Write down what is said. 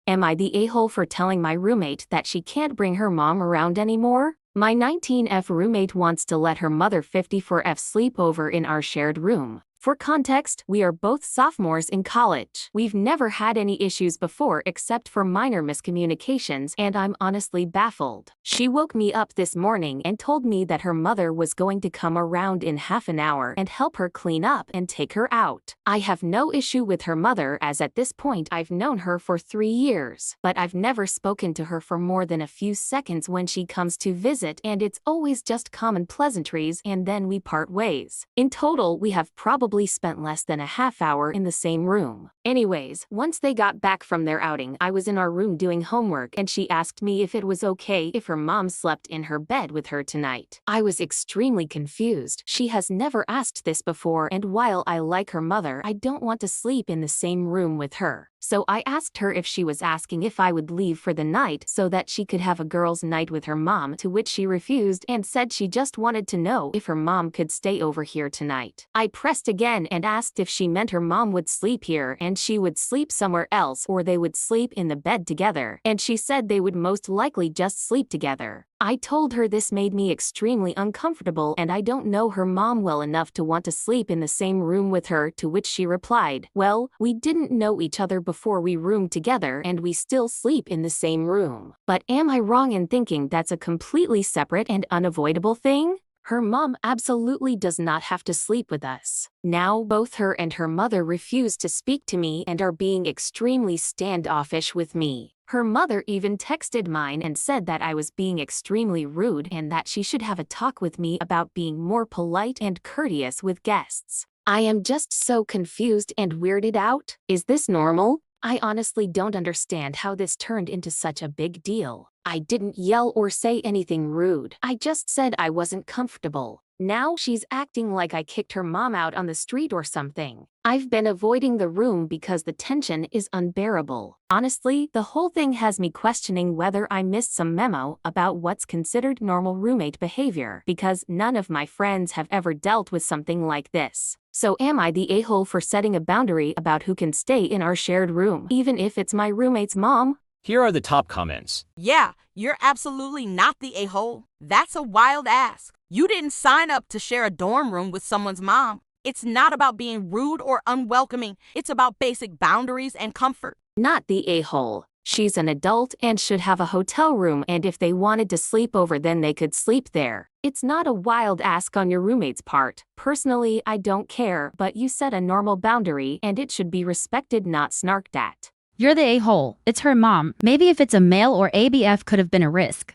Am I the a-hole for telling my roommate that she can't bring her mom around anymore? My 19F roommate wants to let her mother 54F sleep over in our shared room. For context, we are both sophomores in college. We've never had any issues before except for minor miscommunications, and I'm honestly baffled. She woke me up this morning and told me that her mother was going to come around in half an hour and help her clean up and take her out. I have no issue with her mother, as at this point I've known her for 3 years, but I've never spoken to her for more than a few seconds when she comes to visit, and it's always just common pleasantries and then we part ways. In total, we have probably spent less than a half hour in the same room. Anyways, once they got back from their outing, I was in our room doing homework and she asked me if it was okay if her mom slept in her bed with her tonight. I was extremely confused. She has never asked this before, and while I like her mother, I don't want to sleep in the same room with her. So I asked her if she was asking if I would leave for the night so that she could have a girls' night with her mom, to which she refused and said she just wanted to know if her mom could stay over here tonight. I pressed again and asked if she meant her mom would sleep here and she would sleep somewhere else, or they would sleep in the bed together, and she said they would most likely just sleep together. I told her this made me extremely uncomfortable and I don't know her mom well enough to want to sleep in the same room with her, to which she replied, "Well, we didn't know each other before we roomed together and we still sleep in the same room." But am I wrong in thinking that's a completely separate and unavoidable thing? Her mom absolutely does not have to sleep with us. Now both her and her mother refuse to speak to me and are being extremely standoffish with me. Her mother even texted mine and said that I was being extremely rude and that she should have a talk with me about being more polite and courteous with guests. I am just so confused and weirded out. Is this normal? I honestly don't understand how this turned into such a big deal. I didn't yell or say anything rude. I just said I wasn't comfortable. Now she's acting like I kicked her mom out on the street or something. I've been avoiding the room because the tension is unbearable. Honestly, the whole thing has me questioning whether I missed some memo about what's considered normal roommate behavior, because none of my friends have ever dealt with something like this. So am I the a-hole for setting a boundary about who can stay in our shared room, even if it's my roommate's mom? Here are the top comments. Yeah, you're absolutely not the a-hole. That's a wild ask. You didn't sign up to share a dorm room with someone's mom. It's not about being rude or unwelcoming. It's about basic boundaries and comfort. Not the a-hole. She's an adult and should have a hotel room, and if they wanted to sleep over, then they could sleep there. It's not a wild ask on your roommate's part. Personally, I don't care, but you set a normal boundary and it should be respected, not snarked at. You're the a-hole. It's her mom. Maybe if it's a male or ABF could have been a risk.